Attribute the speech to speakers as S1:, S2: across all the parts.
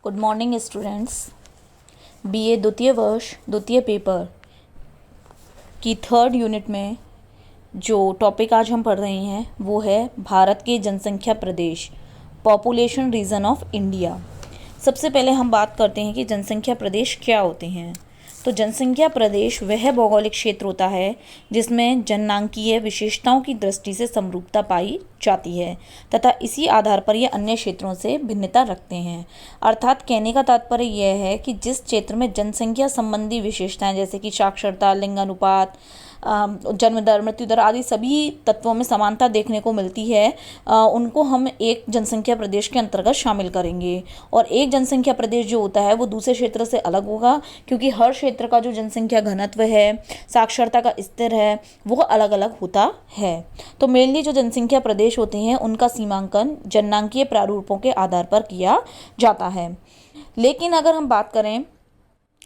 S1: Good morning students. BA द्वितीय वर्ष द्वितीय पेपर की थर्ड यूनिट में जो टॉपिक आज हम पढ़ रहे हैं वो है भारत के जनसंख्या प्रदेश, पॉपुलेशन रीजन ऑफ इंडिया। सबसे पहले हम बात करते हैं कि जनसंख्या प्रदेश क्या होते हैं। तो जनसंख्या प्रदेश वह भौगोलिक क्षेत्र होता है जिसमें जननांकीय विशेषताओं की दृष्टि से समरूपता पाई जाती है तथा इसी आधार पर ये अन्य क्षेत्रों से भिन्नता रखते हैं। अर्थात कहने का तात्पर्य यह है कि जिस क्षेत्र में जनसंख्या संबंधी विशेषताएं जैसे कि साक्षरता, लिंगानुपात, जन्म दर, मृत्यु दर आदि सभी तत्वों में समानता देखने को मिलती है, उनको हम एक जनसंख्या प्रदेश के अंतर्गत शामिल करेंगे। और एक जनसंख्या प्रदेश जो होता है वो दूसरे क्षेत्र से अलग होगा क्योंकि हर क्षेत्र का जो जनसंख्या घनत्व है, साक्षरता का स्तर है, वो अलग अलग होता है। तो मेनली जो जनसंख्या प्रदेश होते हैं उनका सीमांकन जननांकीय प्रारूपों के आधार पर किया जाता है। लेकिन अगर हम बात करें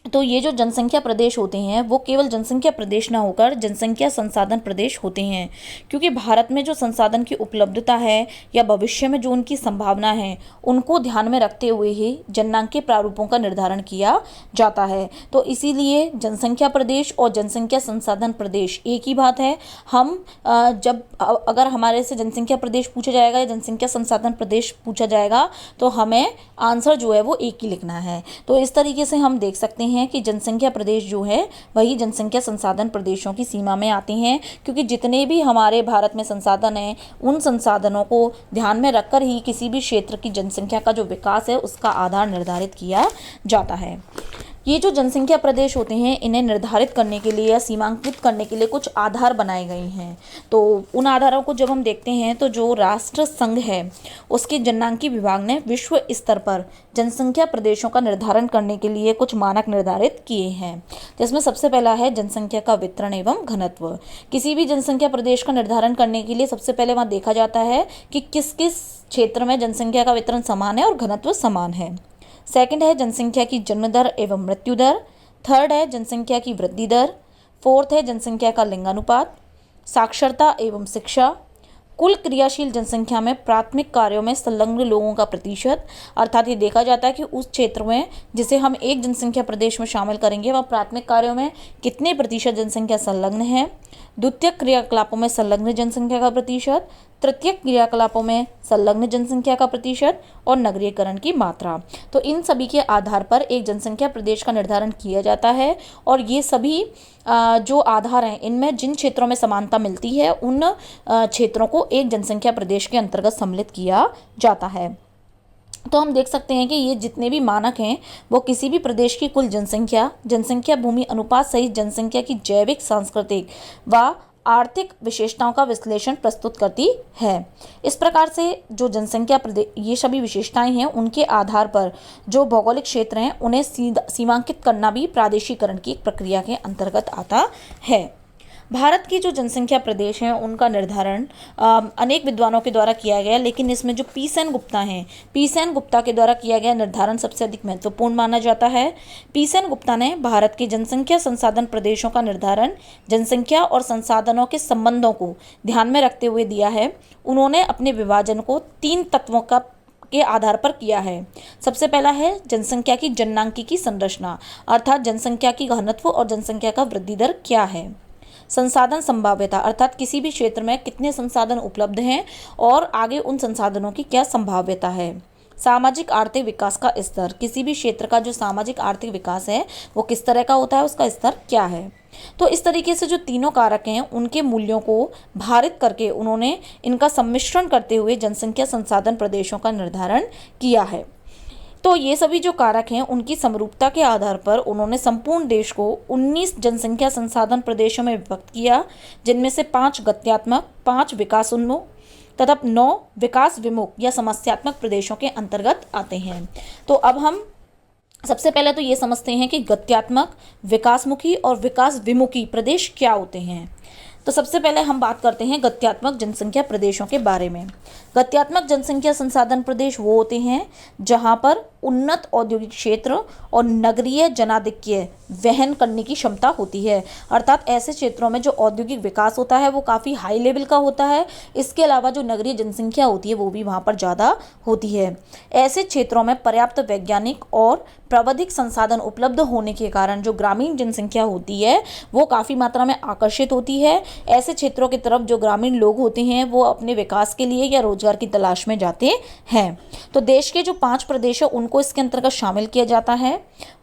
S1: तो ये जो जनसंख्या प्रदेश होते हैं वो केवल जनसंख्या प्रदेश ना होकर जनसंख्या संसाधन प्रदेश होते हैं, क्योंकि भारत में जो संसाधन की उपलब्धता है या भविष्य में जो उनकी संभावना है उनको ध्यान में रखते हुए ही जननांकीय प्रारूपों का निर्धारण किया जाता है। तो इसीलिए जनसंख्या प्रदेश और जनसंख्या संसाधन प्रदेश एक ही बात है। हम जब अगर हमारे से जनसंख्या प्रदेश पूछा जाएगा या जनसंख्या संसाधन प्रदेश पूछा जाएगा तो हमें आंसर जो है वो एक ही लिखना है। तो इस तरीके से हम देख सकते हैं कि जनसंख्या प्रदेश जो है वही जनसंख्या संसाधन प्रदेशों की सीमा में आते हैं, क्योंकि जितने भी हमारे भारत में संसाधन हैं उन संसाधनों को ध्यान में रखकर ही किसी भी क्षेत्र की जनसंख्या का जो विकास है उसका आधार निर्धारित किया जाता है। ये जो जनसंख्या प्रदेश होते हैं इन्हें निर्धारित करने के लिए या सीमांकित करने के लिए कुछ आधार बनाए गए हैं। तो उन आधारों को जब हम देखते हैं तो जो राष्ट्र संघ है उसके जननांकी विभाग ने विश्व स्तर पर जनसंख्या प्रदेशों का निर्धारण करने के लिए कुछ मानक निर्धारित किए हैं, जिसमें सबसे पहला है जनसंख्या का वितरण एवं घनत्व। किसी भी जनसंख्या प्रदेश का निर्धारण करने के लिए सबसे पहले वहाँ देखा जाता है कि किस किस क्षेत्र में जनसंख्या का वितरण समान है और घनत्व समान है। सेकंड है जनसंख्या की जन्म दर एवं मृत्यु दर। थर्ड है जनसंख्या की वृद्धि दर। फोर्थ है जनसंख्या का लिंगानुपात। साक्षरता एवं शिक्षा। कुल क्रियाशील जनसंख्या में प्राथमिक कार्यों में संलग्न लोगों का प्रतिशत, अर्थात ये देखा जाता है कि उस क्षेत्र में जिसे हम एक जनसंख्या प्रदेश में शामिल करेंगे वह प्राथमिक कार्यों में कितने प्रतिशत जनसंख्या संलग्न है। द्वितीयक क्रियाकलापों में संलग्न जनसंख्या का प्रतिशत, तृतीयक क्रियाकलापों में संलग्न जनसंख्या का प्रतिशत और नगरीकरण की मात्रा। तो इन सभी के आधार पर एक जनसंख्या प्रदेश का निर्धारण किया जाता है और ये सभी जो आधार हैं इनमें जिन क्षेत्रों में समानता मिलती है उन क्षेत्रों को एक जनसंख्या प्रदेश के अंतर्गत सम्मिलित किया जाता है। तो हम देख सकते हैं कि ये जितने भी मानक हैं वो किसी भी प्रदेश की कुल जनसंख्या, जनसंख्या भूमि अनुपात सहित जनसंख्या की जैविक, सांस्कृतिक व आर्थिक विशेषताओं का विश्लेषण प्रस्तुत करती है। इस प्रकार से जो जनसंख्या ये सभी विशेषताएं हैं उनके आधार पर जो भौगोलिक क्षेत्र हैं उन्हें सीमांकित करना भी प्रादेशीकरण की एक प्रक्रिया के अंतर्गत आता है। भारत की जो जनसंख्या प्रदेश हैं उनका निर्धारण अनेक विद्वानों के द्वारा किया गया, लेकिन इसमें जो पी सेन गुप्ता हैं, पी सेन गुप्ता के द्वारा किया गया निर्धारण सबसे अधिक महत्वपूर्ण माना जाता है। पी सेन गुप्ता ने भारत के जनसंख्या संसाधन प्रदेशों का निर्धारण जनसंख्या और संसाधनों के संबंधों को ध्यान में रखते हुए दिया है। उन्होंने अपने विभाजन को 3 तत्वों के आधार पर किया है। सबसे पहला है जनसंख्या की जननांकी संरचना, अर्थात जनसंख्या की घनत्व और जनसंख्या का वृद्धि दर क्या है। संसाधन संभाव्यता, अर्थात किसी भी क्षेत्र में कितने संसाधन उपलब्ध हैं और आगे उन संसाधनों की क्या संभाव्यता है। सामाजिक आर्थिक विकास का स्तर, किसी भी क्षेत्र का जो सामाजिक आर्थिक विकास है वो किस तरह का होता है, उसका स्तर क्या है। तो इस तरीके से जो तीनों कारक हैं उनके मूल्यों को भारित करके उन्होंने इनका सम्मिश्रण करते हुए जनसंख्या संसाधन प्रदेशों का निर्धारण किया है। तो ये सभी जो कारक हैं उनकी समरूपता के आधार पर उन्होंने संपूर्ण देश को 19 जनसंख्या संसाधन प्रदेशों में विभक्त किया, जिनमें से 5 गत्यात्मक, 5 विकासोन्मुख तथा 9 विकास विमुख या समस्यात्मक प्रदेशों के अंतर्गत आते हैं। तो अब हम सबसे पहले तो ये समझते हैं कि गत्यात्मक, विकासमुखी और विकास विमुखी प्रदेश क्या होते हैं। तो सबसे पहले हम बात करते हैं गत्यात्मक जनसंख्या प्रदेशों के बारे में। गत्यात्मक जनसंख्या संसाधन प्रदेश वो होते हैं जहां पर उन्नत औद्योगिक क्षेत्र और नगरीय जनाधिक्य वहन करने की क्षमता होती है। अर्थात ऐसे क्षेत्रों में जो औद्योगिक विकास होता है वो काफ़ी हाई लेवल का होता है। इसके अलावा जो नगरीय जनसंख्या होती है वो भी वहाँ पर ज़्यादा होती है। ऐसे क्षेत्रों में पर्याप्त वैज्ञानिक और प्राविधिक संसाधन उपलब्ध होने के कारण जो ग्रामीण जनसंख्या होती है वो काफ़ी मात्रा में आकर्षित होती है। ऐसे क्षेत्रों की तरफ जो ग्रामीण लोग होते हैं वो अपने विकास के लिए या रोजगार की तलाश में जाते हैं। तो देश के जो 5 प्रदेश है उनको इसके अंतर्गत शामिल किया जाता है।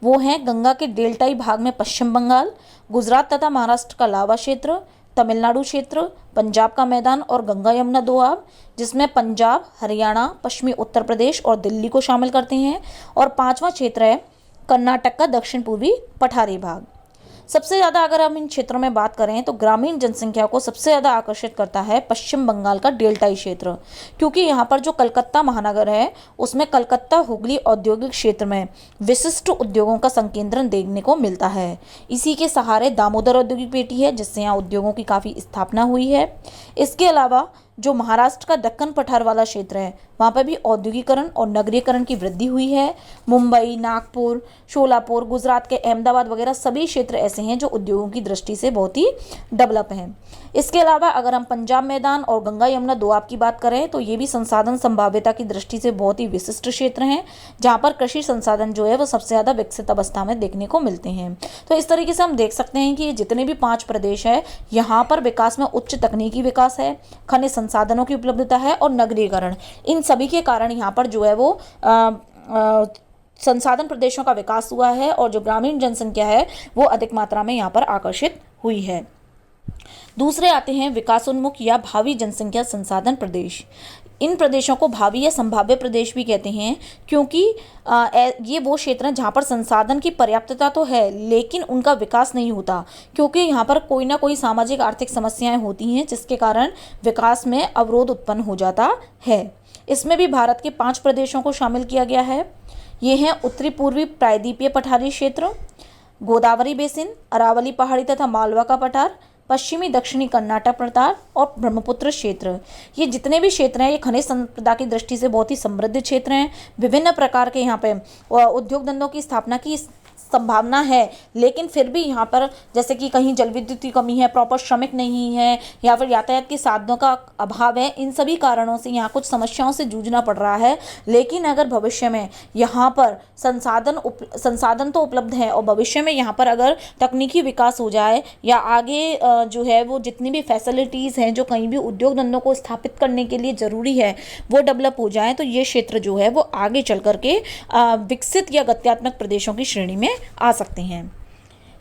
S1: वो हैं गंगा के डेल्टाई भाग में पश्चिम बंगाल, गुजरात तथा महाराष्ट्र का लावा क्षेत्र, तमिलनाडु क्षेत्र, पंजाब का मैदान और गंगा यमुना दोआब, जिसमें पंजाब, हरियाणा, पश्चिमी उत्तर प्रदेश और दिल्ली को शामिल करते हैं। और 5वां क्षेत्र है कर्नाटक का दक्षिण पूर्वी पठारी भाग। सबसे ज़्यादा अगर हम इन क्षेत्रों में बात करें तो ग्रामीण जनसंख्या को सबसे ज़्यादा आकर्षित करता है पश्चिम बंगाल का डेल्टाई क्षेत्र, क्योंकि यहाँ पर जो कलकत्ता महानगर है उसमें कलकत्ता हुगली औद्योगिक क्षेत्र में विशिष्ट उद्योगों का संकेंद्रण देखने को मिलता है। इसी के सहारे दामोदर औद्योगिक पेटी है जिससे यहाँ उद्योगों की काफ़ी स्थापना हुई है। इसके अलावा जो महाराष्ट्र का दक्कन पठार वाला क्षेत्र है वहाँ पर भी औद्योगिकरण और नगरीकरण की वृद्धि हुई है। मुंबई, नागपुर, शोलापुर, गुजरात के अहमदाबाद वगैरह सभी क्षेत्र ऐसे हैं जो उद्योगों की दृष्टि से बहुत ही डेवलप हैं। इसके अलावा अगर हम पंजाब मैदान और गंगा यमुना दोआब की बात करें तो ये भी संसाधन संभाव्यता की दृष्टि से बहुत ही विशिष्ट क्षेत्र हैं जहाँ पर कृषि संसाधन जो है वो सबसे ज़्यादा विकसित अवस्था में देखने को मिलते हैं। तो इस तरीके से हम देख सकते हैं कि जितने भी 5 प्रदेश है यहाँ पर विकास में उच्च तकनीकी विकास है, खनिज संसाधनों की उपलब्धता है और नगरीकरण, इन सभी के कारण यहाँ पर जो है वो संसाधन प्रदेशों का विकास हुआ है और जो ग्रामीण जनसंख्या है वो अधिक मात्रा में यहाँ पर आकर्षित हुई है। दूसरे आते हैं विकासोन्मुख या भावी जनसंख्या संसाधन प्रदेश। इन प्रदेशों को भावी या संभाव्य प्रदेश भी कहते हैं क्योंकि ये वो क्षेत्र हैं जहाँ पर संसाधन की पर्याप्तता तो है लेकिन उनका विकास नहीं होता, क्योंकि यहाँ पर कोई ना कोई सामाजिक आर्थिक समस्याएं होती हैं जिसके कारण विकास में अवरोध उत्पन्न हो जाता है। इसमें भी भारत के 5 प्रदेशों को शामिल किया गया है। ये हैं उत्तरी पूर्वी प्रायद्वीपीय पठारी क्षेत्र, गोदावरी बेसिन, अरावली पहाड़ी तथा मालवा का पठार, पश्चिमी दक्षिणी कर्नाटक पठार और ब्रह्मपुत्र क्षेत्र। ये जितने भी क्षेत्र हैं ये खनिज संपदा की दृष्टि से बहुत ही समृद्ध क्षेत्र हैं। विभिन्न प्रकार के यहाँ पे उद्योग धंधों की स्थापना की संभावना है, लेकिन फिर भी यहाँ पर जैसे कि कहीं जल विद्युत की कमी है, प्रॉपर श्रमिक नहीं है या फिर यातायात के साधनों का अभाव है, इन सभी कारणों से यहाँ कुछ समस्याओं से जूझना पड़ रहा है। लेकिन अगर भविष्य में यहाँ पर संसाधन तो उपलब्ध है और भविष्य में यहाँ पर अगर तकनीकी विकास हो जाए या आगे जो है वो जितनी भी फैसिलिटीज़ हैं जो कहीं भी उद्योग धंधों को स्थापित करने के लिए ज़रूरी है वो डेवलप हो जाए तो ये क्षेत्र जो है वो आगे चल करके विकसित या गत्यात्मक प्रदेशों की श्रेणी में आ सकते हैं।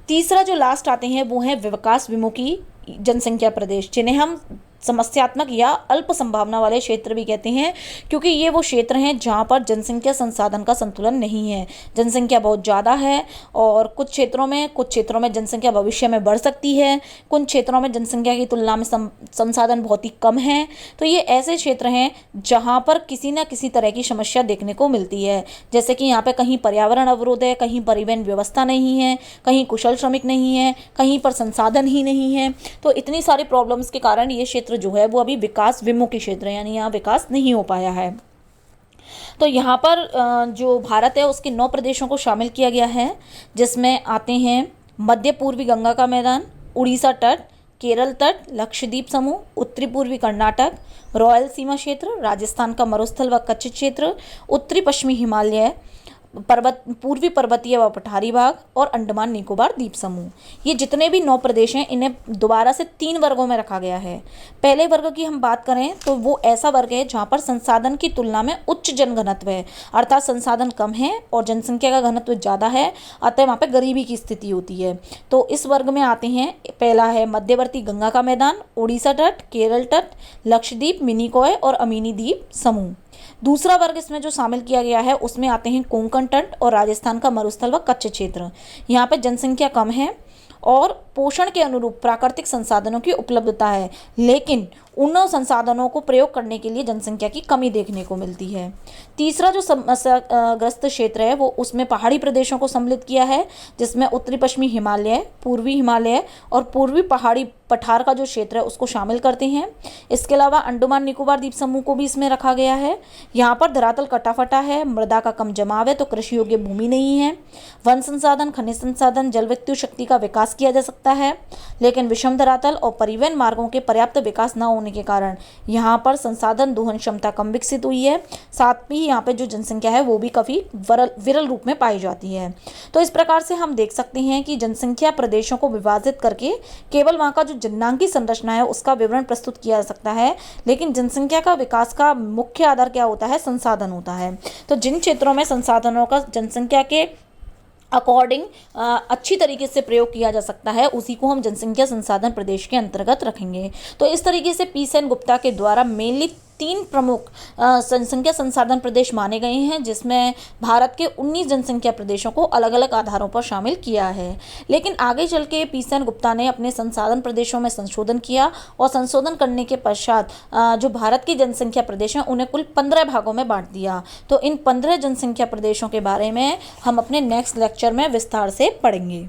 S1: तीसरा जो लास्ट आते हैं वो है विकास विमुखी जनसंख्या प्रदेश, जिन्हें हम समस्यात्मक या अल्प संभावना वाले क्षेत्र भी कहते हैं, क्योंकि ये वो क्षेत्र हैं जहाँ पर जनसंख्या संसाधन का संतुलन नहीं है। जनसंख्या बहुत ज़्यादा है और कुछ क्षेत्रों में जनसंख्या भविष्य में बढ़ सकती है, कुछ क्षेत्रों में जनसंख्या की तुलना में संसाधन बहुत ही कम है। तो ये ऐसे क्षेत्र हैं जहाँ पर किसी न किसी तरह की समस्या देखने को मिलती है, जैसे कि यहाँ पर कहीं पर्यावरण अवरोध है, कहीं परिवहन व्यवस्था नहीं है, कहीं कुशल श्रमिक नहीं है, कहीं पर संसाधन ही नहीं है। तो इतनी सारी प्रॉब्लम्स के कारण ये क्षेत्र जो है वो अभी विकास विमुखी क्षेत्र है, यानी यहाँ विकास नहीं हो पाया है। तो यहाँ पर जो भारत है उसके 9 प्रदेशों को शामिल किया गया है, जिसमें आते हैं मध्य पूर्वी गंगा का मैदान, उड़ीसा तट, केरल तट, लक्षद्वीप समूह, उत्तरी पूर्वी कर्नाटक, रॉयल सीमा क्षेत्र, राजस्थान का मरुस्थल व कच्छ क्षेत्र, उत्तरी पश्चिमी हिमालय पूर्वी पर्वतीय व पठारी भाग और अंडमान निकोबार द्वीप समूह। ये जितने भी 9 प्रदेश हैं इन्हें दोबारा से 3 वर्गों में रखा गया है। पहले वर्ग की हम बात करें तो वो ऐसा वर्ग है जहाँ पर संसाधन की तुलना में उच्च जनघनत्व है, अर्थात संसाधन कम है और जनसंख्या का घनत्व ज़्यादा है, अतः वहाँ पर गरीबी की स्थिति होती है। तो इस वर्ग में आते हैं, पहला है मध्यवर्ती गंगा का मैदान, उड़ीसा तट, केरल तट, लक्षद्वीप, मिनिकॉय और अमीनी द्वीप समूह। दूसरा वर्ग इसमें जो शामिल किया गया है उसमें आते हैं कोंकण तट और राजस्थान का मरुस्थल व कच्छ क्षेत्र। यहाँ पे जनसंख्या कम है और पोषण के अनुरूप प्राकृतिक संसाधनों की उपलब्धता है, लेकिन उन संसाधनों को प्रयोग करने के लिए जनसंख्या की कमी देखने को मिलती है। तीसरा जो समस्याग्रस्त क्षेत्र है वो उसमें पहाड़ी प्रदेशों को सम्मिलित किया है, जिसमें उत्तरी पश्चिमी हिमालय, पूर्वी हिमालय और पूर्वी पहाड़ी पठार का जो क्षेत्र है उसको शामिल करते हैं। इसके अलावा अंडमान निकोबार द्वीप समूह को भी इसमें रखा गया है। यहाँ पर धरातल कटा फटा है, मृदा का कम जमाव है, तो कृषि योग्य भूमि नहीं है। वन संसाधन, खनिज संसाधन, जल विद्युत शक्ति का विकास किया जा सकता है, लेकिन विषम धरातल और परिवहन मार्गों के पर्याप्त विकास न होने के कारण यहाँ पर संसाधन दोहन क्षमता कम विकसित हुई है। साथ ही यहाँ पे जो जनसंख्या है वो भी काफ़ी विरल रूप में पाई जाती है। तो इस प्रकार से हम देख सकते हैं कि जनसंख्या प्रदेशों को विभाजित करके केवल वहाँ का जो जननांगी संरचना है उसका विवरण प्रस्तुत किया जा सकता है, लेकिन जनसंख्या का विकास का मुख्य आधार क्या होता है? संसाधन होता है। तो जिन क्षेत्रों में संसाधनों का जनसंख्या के अकॉर्डिंग अच्छी तरीके से प्रयोग किया जा सकता है उसी को हम जनसंख्या संसाधन प्रदेश के अंतर्गत रखेंगे। तो इस तरीके से पी सेन गुप्ता के द्वारा मेनली 3 प्रमुख जनसंख्या संसाधन प्रदेश माने गए हैं, जिसमें भारत के 19 जनसंख्या प्रदेशों को अलग अलग आधारों पर शामिल किया है। लेकिन आगे चल के पी सेन गुप्ता ने अपने संसाधन प्रदेशों में संशोधन किया और संशोधन करने के पश्चात जो भारत की जनसंख्या प्रदेश हैं उन्हें कुल 15 भागों में बांट दिया। तो इन 15 जनसंख्या प्रदेशों के बारे में हम अपने नेक्स्ट लेक्चर में विस्तार से पढ़ेंगे।